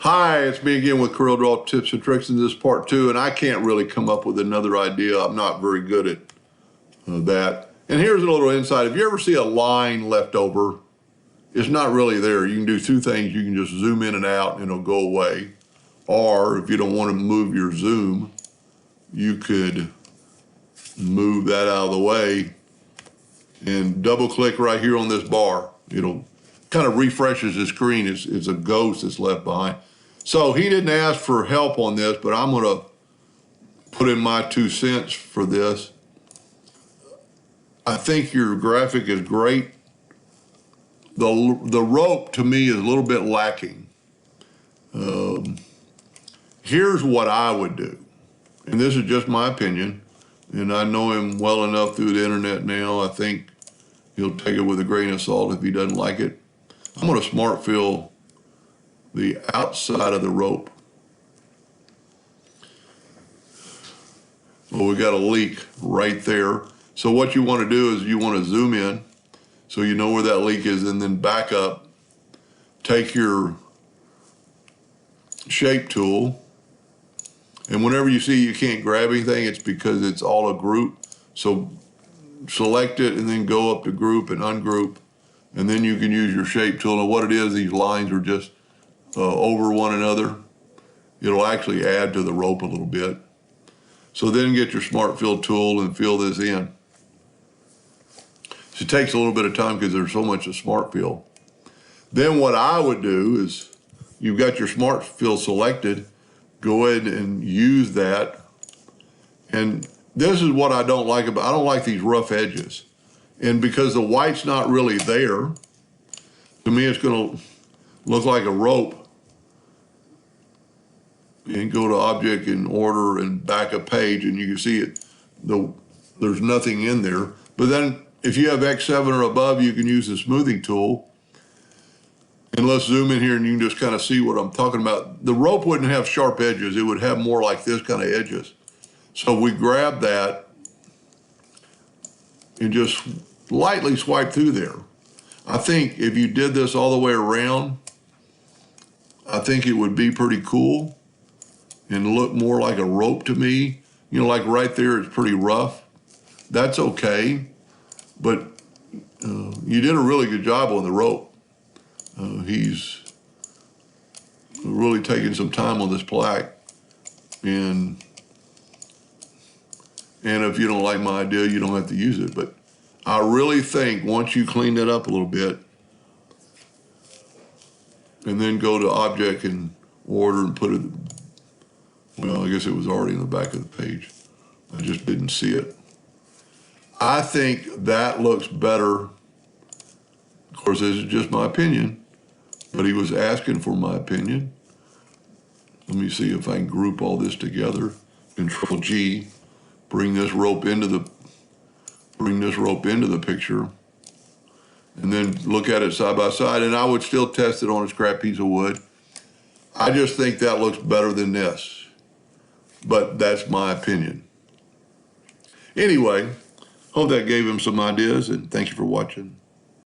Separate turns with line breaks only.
Hi, it's me again with Corel Draw Tips and Tricks in this part 2, and I can't really come up with another idea. I'm not very good at that. And here's a little insight. If you ever see a line left over, it's not really there. You can do two things. You can just zoom in and out and it'll go away. Or if you don't want to move your zoom, you could move that out of the way and double click right here on this bar. It'll kind of refreshes the screen. It's a ghost that's left behind. So he didn't ask for help on this, but I'm going to put in my 2 cents for this. I think your graphic is great. The rope to me is a little bit lacking. Here's what I would do, and this is just my opinion, and I know him well enough through the internet now. I think he'll take it with a grain of salt if he doesn't like it. I'm going to smart fill the outside of the rope. Well, we got a leak right there. So what you want to do is you want to zoom in so you know where that leak is, and then back up. Take your shape tool, and whenever you see you can't grab anything, it's because it's all a group. So select it and then go up to group and ungroup, and then you can use your shape tool. And what it is, these lines are just over one another. It'll actually add to the rope a little bit. So then get your smart fill tool and fill this in. It takes a little bit of time because there's so much of smart fill. Then what I would do is, you've got your smart fill selected, go ahead and use that. And this is what I don't like about, I don't like these rough edges. And because the white's not really there, to me it's gonna look like a rope. And go to object and order and back a page, and you can see it. There's nothing in there. But then if you have X7 or above, you can use the smoothing tool. And let's zoom in here and you can just kind of see what I'm talking about. The rope wouldn't have sharp edges. It would have more like this kind of edges. So we grab that and just lightly swipe through there. I think if you did this all the way around, I think it would be pretty cool and look more like a rope to me. You know, like right there, it's pretty rough. That's okay, but you did a really good job on the rope. He's really taking some time on this plaque, and if you don't like my idea, you don't have to use it. But I really think once you clean it up a little bit, and then go to object and order and put it, well, I guess it was already in the back of the page. I just didn't see it. I think that looks better. Of course, this is just my opinion, but he was asking for my opinion. Let me see if I can group all this together. Control G, bring this rope into the picture, and then look at it side by side. And I would still test it on a scrap piece of wood. I just think that looks better than this. But that's my opinion. Anyway, hope that gave him some ideas, and thank you for watching.